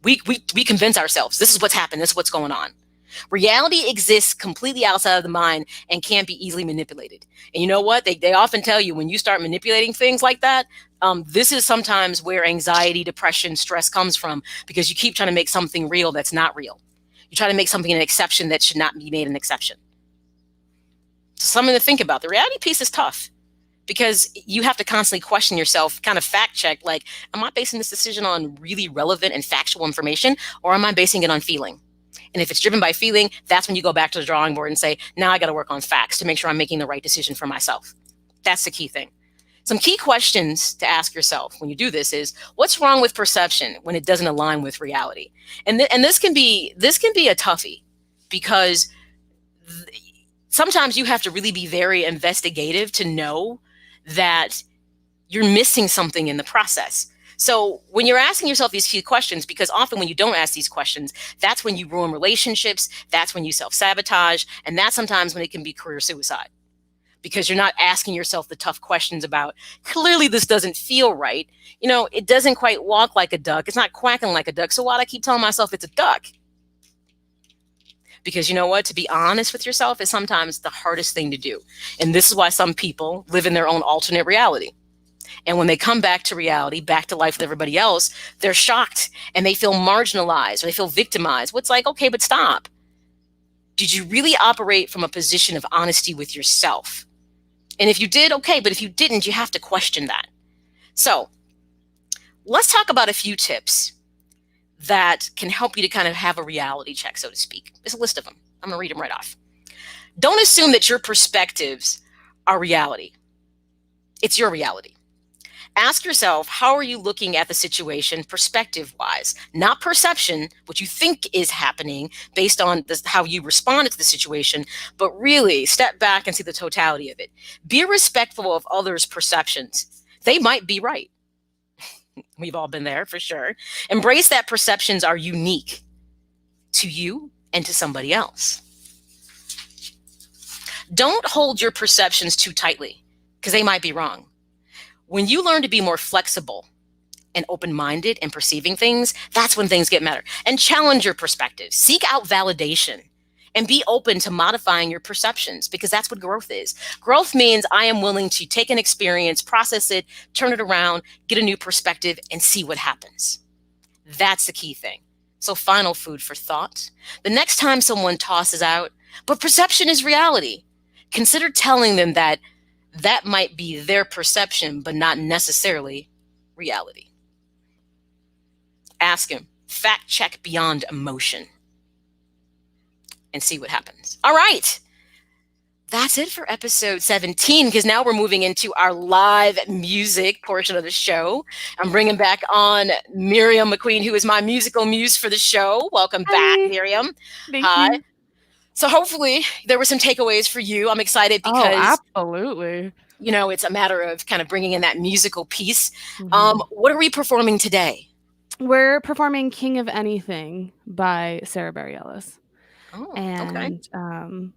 We convince ourselves this is what's happened, this is what's going on. Reality exists completely outside of the mind and can't be easily manipulated. And you know what? They often tell you when you start manipulating things like that, this is sometimes where anxiety, depression, stress comes from, because you keep trying to make something real that's not real. You try to make something an exception that should not be made an exception. So something to think about. The reality piece is tough because you have to constantly question yourself, kind of fact check, like, am I basing this decision on really relevant and factual information, or am I basing it on feeling? And if it's driven by feeling, that's when you go back to the drawing board and say, now I got to work on facts to make sure I'm making the right decision for myself. That's the key thing. Some key questions to ask yourself when you do this is, what's wrong with perception when it doesn't align with reality? And this can be a toughie, because sometimes you have to really be very investigative to know that you're missing something in the process. So when you're asking yourself these few questions, because often when you don't ask these questions, that's when you ruin relationships, that's when you self-sabotage, and that's sometimes when it can be career suicide, because you're not asking yourself the tough questions about, clearly this doesn't feel right. It doesn't quite walk like a duck. It's not quacking like a duck. So why do I keep telling myself it's a duck? Because you know what? To be honest with yourself is sometimes the hardest thing to do. And this is why some people live in their own alternate reality. And when they come back to reality, back to life with everybody else, they're shocked and they feel marginalized or they feel victimized. What's like, okay, but stop. Did you really operate from a position of honesty with yourself? And if you did, okay, but if you didn't, you have to question that. So let's talk about a few tips that can help you to kind of have a reality check, so to speak. There's a list of them. I'm going to read them right off. Don't assume that your perspectives are reality. It's your reality. Ask yourself, how are you looking at the situation perspective-wise? Not perception, what you think is happening based on how you responded to the situation, but really step back and see the totality of it. Be respectful of others' perceptions. They might be right. We've all been there for sure. Embrace that perceptions are unique to you and to somebody else. Don't hold your perceptions too tightly, because they might be wrong. When you learn to be more flexible and open-minded and perceiving things, that's when things get better. And challenge your perspective. Seek out validation and be open to modifying your perceptions, because that's what growth is. Growth means I am willing to take an experience, process it, turn it around, get a new perspective, and see what happens. That's the key thing. So final food for thought. The next time someone tosses out, but perception is reality, consider telling them that that might be their perception, but not necessarily reality. Ask him, fact check beyond emotion, and see what happens. All right. That's it for episode 17, because now we're moving into our live music portion of the show. I'm bringing back on Miriam McQueen, who is my musical muse for the show. Welcome back, Miriam. Thank you. So hopefully there were some takeaways for you. I'm excited because, absolutely. It's a matter of kind of bringing in that musical piece. What are we performing today? We're performing King of Anything by Sarah Bareilles. Oh, and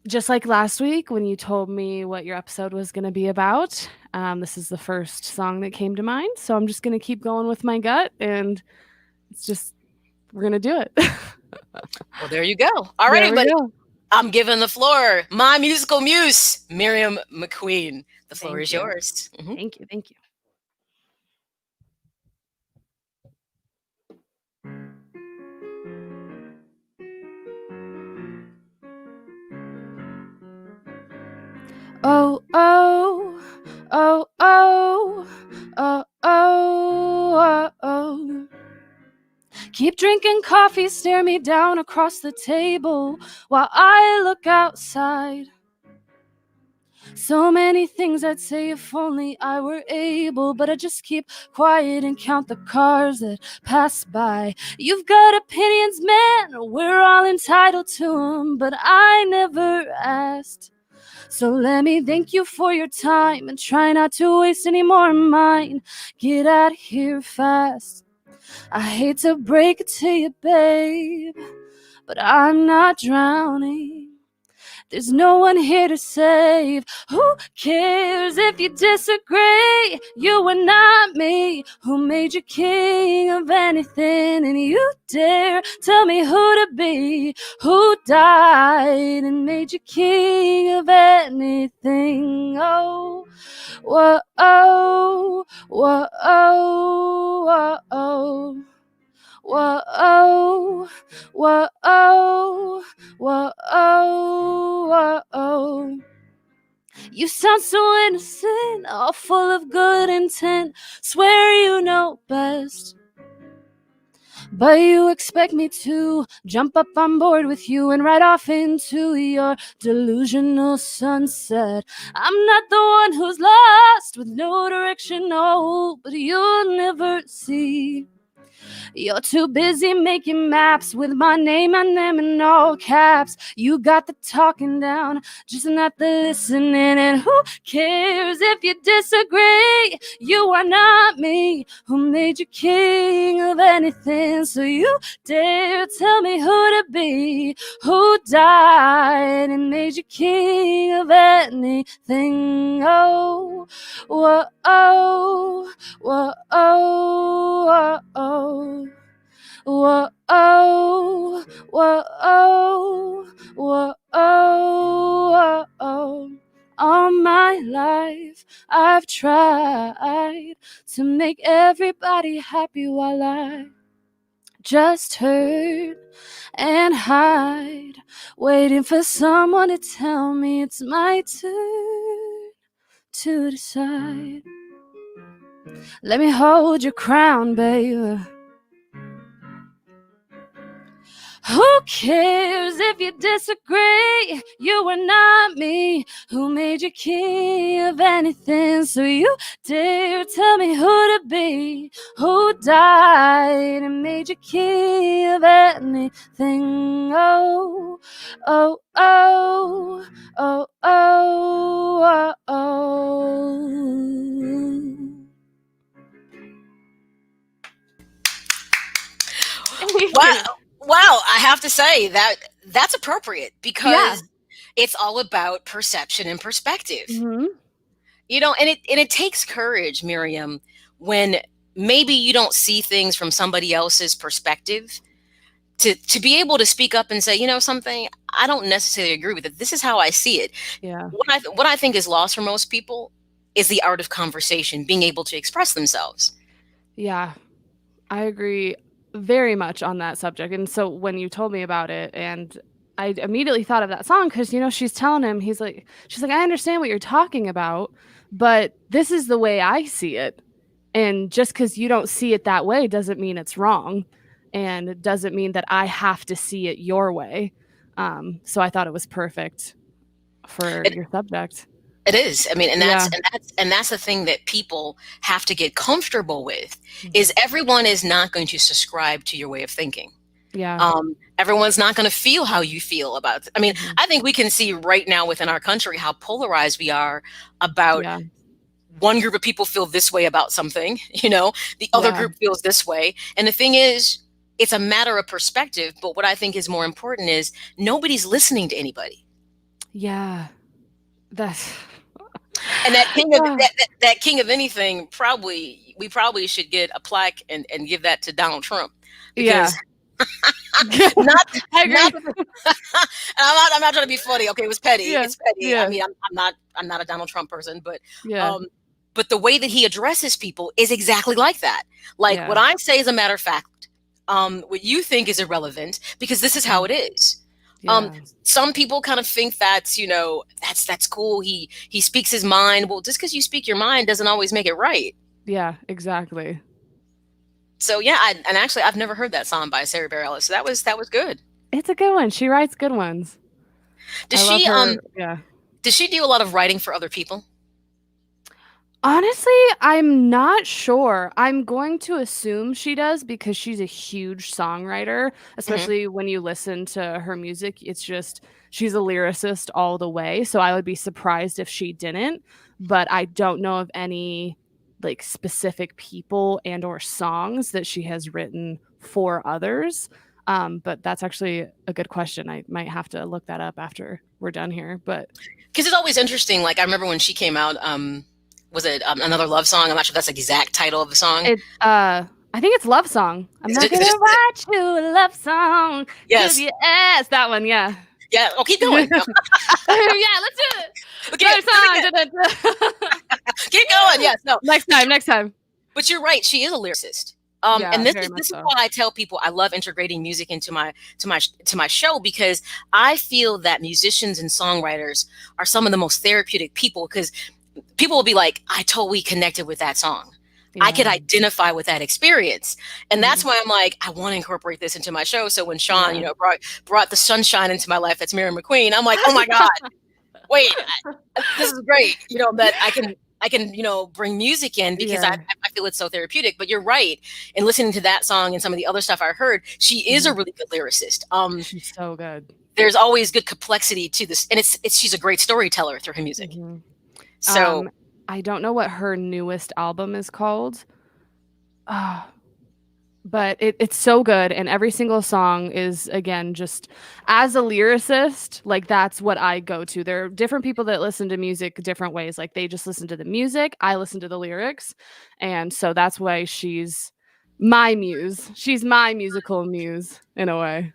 just like last week when you told me what your episode was going to be about, this is the first song that came to mind. So I'm just going to keep going with my gut, and we're going to do it. Well, there you go. All right, everybody. I'm giving the floor, my musical muse, Miriam McQueen. The floor is yours. Mm-hmm. Thank you. Thank you. Oh, oh, oh, oh, oh, oh, oh. Keep drinking coffee, stare me down across the table while I look outside. So many things I'd say if only I were able, but I just keep quiet and count the cars that pass by. You've got opinions, man, we're all entitled to them, but I never asked. So let me thank you for your time and try not to waste any more of mine. Get out of here fast. I hate to break it to you, babe, but I'm not drowning. There's no one here to save. Who cares if you disagree? You are not me. Who made you king of anything? And you dare tell me who to be? Who died and made you king of anything? Oh, whoa, oh, whoa, oh, whoa, oh. Whoa, oh, whoa, oh, whoa, oh, whoa, oh. You sound so innocent, all full of good intent. Swear you know best, but you expect me to jump up on board with you and ride off into your delusional sunset. I'm not the one who's lost with no direction, no, but you'll never see. You're too busy making maps with my name and them in all caps. You got the talking down, just not the listening. And who cares if you disagree? You are not me. Who made you king of anything? So you dare tell me who to be? Who died and made you king of anything? Oh, whoa, oh, whoa, oh, whoa, oh. Whoa, oh, whoa, oh, whoa, oh, whoa, oh. All my life I've tried to make everybody happy while I just hurt and hide, waiting for someone to tell me it's my turn to decide. Let me hold your crown, baby. Who cares if you disagree? You are not me. Who made you king of anything? So you dare tell me who to be? Who died and made you king of anything? Oh, oh, oh, oh, oh, oh, oh. Wow, I have to say that's appropriate, because it's all about perception and perspective. Mm-hmm. And it takes courage, Miriam, when maybe you don't see things from somebody else's perspective, to be able to speak up and say, you know, something, I don't necessarily agree with it. This is how I see it. Yeah. What I think is lost for most people is the art of conversation, being able to express themselves. Yeah. I agree very much on that subject. And so when you told me about it, and I immediately thought of that song because, you know, she's telling him, she's like, I understand what you're talking about, but this is the way I see it. And just because you don't see it that way doesn't mean it's wrong. And it doesn't mean that I have to see it your way. So I thought it was perfect for your subject. It is. I mean, and Yeah. that's the thing that people have to get comfortable with is everyone is not going to subscribe to your way of thinking. Yeah. Everyone's not going to feel how you feel about it. I mean, I think we can see right now within our country how polarized we are about one group of people feel this way about something, you know, the other group feels this way. And the thing is, it's a matter of perspective. But what I think is more important is nobody's listening to anybody. Yeah. That's and that king of anything, we probably should get a plaque and give that to Donald Trump. Because I'm not trying to be funny. Okay, it was petty. Yeah. It's petty. Yeah. I mean, I'm not a Donald Trump person, but but the way that he addresses people is exactly like that. Like what I say is a matter of fact. What you think is irrelevant because this is how it is. Yeah. Some people kind of think that's, you know, that's cool. He speaks his mind. Well, just because you speak your mind doesn't always make it right. Yeah, exactly. So yeah, and actually I've never heard that song by Sarah Bareilles. So that was good. It's a good one. She writes good ones. Does she do a lot of writing for other people? Honestly, I'm not sure. I'm going to assume she does because she's a huge songwriter, especially when you listen to her music. It's just, she's a lyricist all the way. So I would be surprised if she didn't, but I don't know of any like specific people and or songs that she has written for others. But that's actually a good question. I might have to look that up after we're done here, but because it's always interesting. Like I remember when she came out, was it Another Love Song? I'm not sure if that's the exact title of the song. I think it's Love Song. I'm not gonna write you a love song. Yes. Yes, that one, yeah. Yeah, oh, keep going. Yeah, let's do it. Okay, keep going, yes. No. Next time. But you're right, she is a lyricist. And this is why I tell people I love integrating music into my show, because I feel that musicians and songwriters are some of the most therapeutic people, because people will be like, I totally connected with that song. Yeah. I could identify with that experience. And that's why I'm like, I want to incorporate this into my show. So when Sean, you know, brought the sunshine into my life, that's Miriam McQueen, I'm like, oh my God, wait, this is great. You know, that I can, you know, bring music in because I feel it's so therapeutic. But you're right. And listening to that song and some of the other stuff I heard, she is a really good lyricist. She's so good. There's always good complexity to this. And she's a great storyteller through her music. So I don't know what her newest album is called. But it's so good. And every single song is, again, just as a lyricist, like that's what I go to. There are different people that listen to music different ways. Like they just listen to the music. I listen to the lyrics. And so that's why she's my muse. She's my musical muse in a way.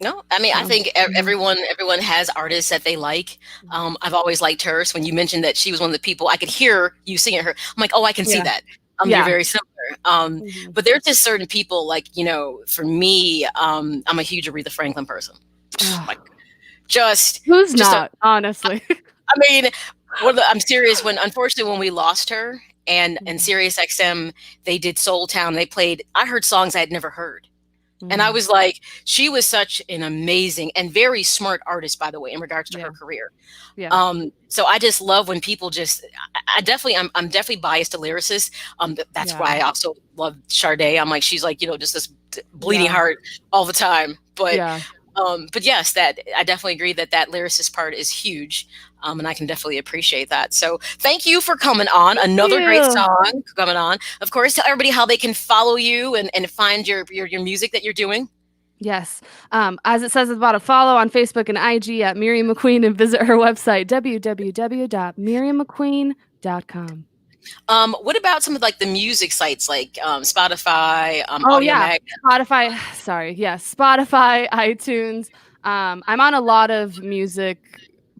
No, I mean, I think everyone has artists that they like. I've always liked her. So when you mentioned that she was one of the people, I could hear you singing her. I'm like, oh, I can see that. You're very similar. But there's just certain people, like, you know, for me, I'm a huge Aretha Franklin person. Like, who's not, honestly. I mean, I'm serious. Unfortunately, when we lost her and Sirius XM, they did Soul Town. I heard songs I had never heard. And I was like, she was such an amazing and very smart artist, by the way, in regards to her career. Yeah. So I just love when people I'm definitely biased to lyricists. That's why I also love Sade. I'm like, she's like, you know, just this bleeding heart all the time. But yes, that I definitely agree that lyricist part is huge. And I can definitely appreciate that. So thank you for coming on. Another great song coming on. Of course, tell everybody how they can follow you and find your music that you're doing. Yes. As it says at the bottom, follow on Facebook and IG at Miriam McQueen and visit her website, www.miriammcqueen.com. What about some of like the music sites like Spotify, Oh Audio yeah, Mag? Spotify. Sorry, yes, Spotify, iTunes. I'm on a lot of music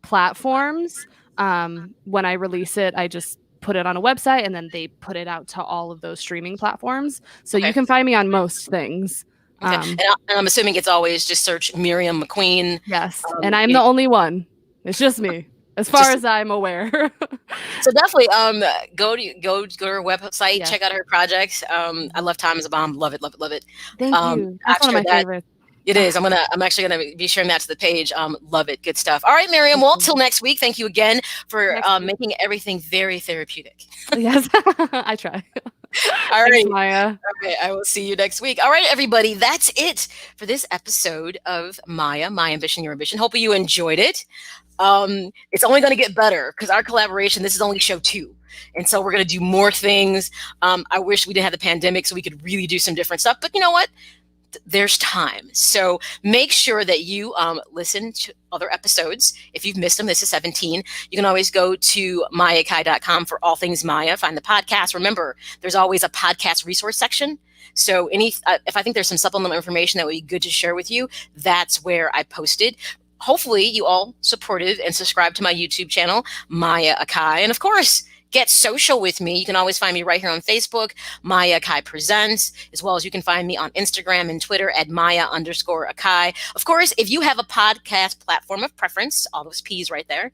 platforms. When I release it, I just put it on a website, and then they put it out to all of those streaming platforms. So you Okay. can find me on most things. Okay. And I'm assuming it's always just search Miriam McQueen. Yes, and I'm the only one. It's just me, as far as I'm aware. So definitely go to her website, Yes. check out her projects. I love Time is a Bomb. Love it, love it, love it. Thank you. That's one of my favorites. It is. I'm actually gonna be sharing that to the page. Love it. Good stuff. All right, Miriam. Well, till next week. Thank you again for making everything very therapeutic. Yes, I try. All right, Thanks, Maya. Okay, I will see you next week. All right, everybody. That's it for this episode of Maya, My Ambition, Your Ambition. Hope you enjoyed it. It's only going to get better because our collaboration, this is only show 2. And so we're going to do more things. I wish we didn't have the pandemic so we could really do some different stuff. But you know what? There's time. So make sure that you listen to other episodes. If you've missed them, this is 17. You can always go to MA.com for all things Maya. Find the podcast. Remember, there's always a podcast resource section. So if I think there's some supplemental information that would be good to share with you, that's where I posted. Hopefully you all supportive and subscribe to my YouTube channel, M.A.Y.A. And of course, get social with me. You can always find me right here on Facebook, M.A.Y.A Presents, as well as you can find me on Instagram and Twitter at Maya_Akai. Of course, if you have a podcast platform of preference, all those P's right there,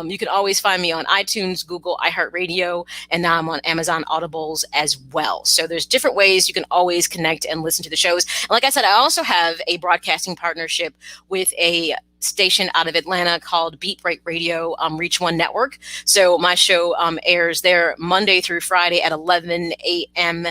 you can always find me on iTunes, Google, iHeartRadio, and now I'm on Amazon Audibles as well. So there's different ways you can always connect and listen to the shows. And like I said, I also have a broadcasting partnership with a station out of Atlanta called Beat Break Radio, Reach One Network. So my show airs there Monday through Friday at 11 a.m.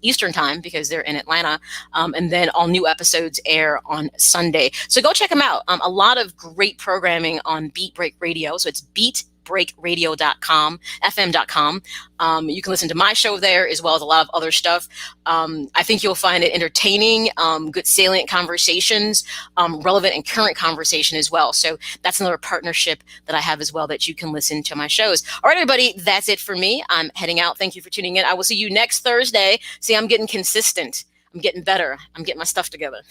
Eastern time because they're in Atlanta. And then all new episodes air on Sunday. So go check them out. A lot of great programming on Beat Break Radio. So it's beatbreakradio.com, fm.com. You can listen to my show there as well as a lot of other stuff. I think you'll find it entertaining, good salient conversations, relevant and current conversation as well. So that's another partnership that I have as well that you can listen to my shows. All right, everybody, that's it for me. I'm heading out. Thank you for tuning in. I will see you next Thursday. See, I'm getting consistent. I'm getting better. I'm getting my stuff together.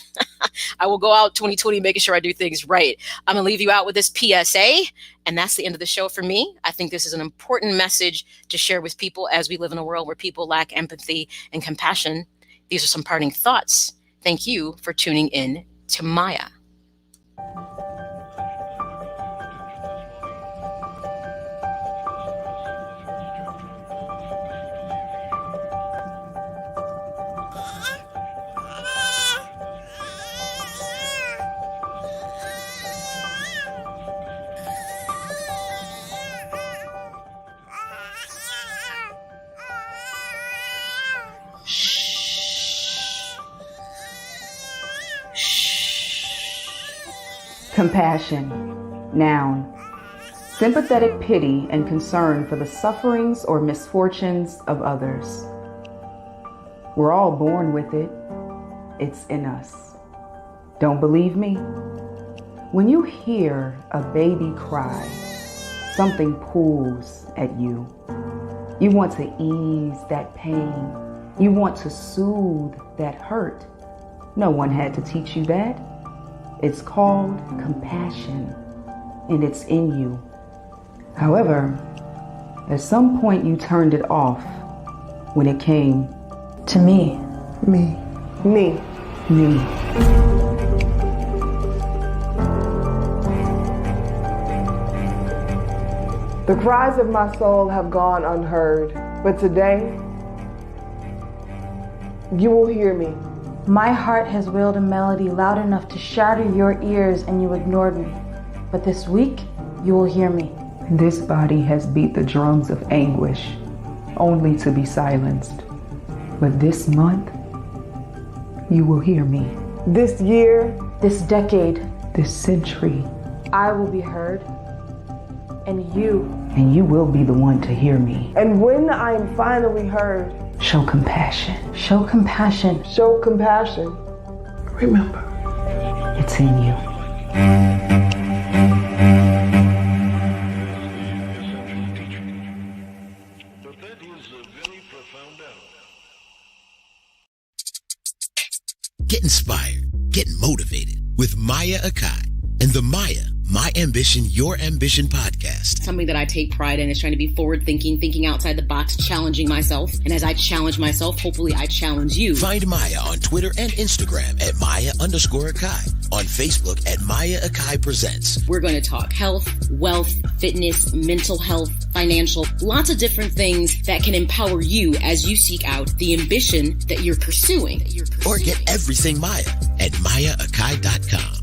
I will go out 2020 making sure I do things right. I'm going to leave you out with this PSA, and that's the end of the show for me. I think this is an important message to share with people as we live in a world where people lack empathy and compassion. These are some parting thoughts. Thank you for tuning in to Maya. Compassion, noun. Sympathetic pity and concern for the sufferings or misfortunes of others. We're all born with it. It's in us. Don't believe me? When you hear a baby cry, something pulls at you. You want to ease that pain. You want to soothe that hurt. No one had to teach you that. It's called compassion, and it's in you. However, at some point you turned it off when it came to me. Me. The cries of my soul have gone unheard, but today, you will hear me. My heart has wailed a melody loud enough to shatter your ears, and you ignored me. But this week, you will hear me. This body has beat the drums of anguish, only to be silenced. But this month, you will hear me. This year, this decade, this century, I will be heard. And you will be the one to hear me. And when I am finally heard, show compassion. Show compassion. Show compassion. Remember, it's in you. inspired, get motivated with M.A.Y.A and the M.A.Y.A, My Ambition, Your Ambition podcast. Something that I take pride in is trying to be forward thinking, thinking outside the box, challenging myself. And as I challenge myself, hopefully I challenge you. Find M.A.Y.A on Twitter and Instagram at M.A.Y.A_Akai. On Facebook at M.A.Y.A Akai Presents. We're going to talk health, wealth, fitness, mental health, financial, lots of different things that can empower you as you seek out the ambition that you're pursuing. Or get everything M.A.Y.A at M.A.Y.A_Akai.com.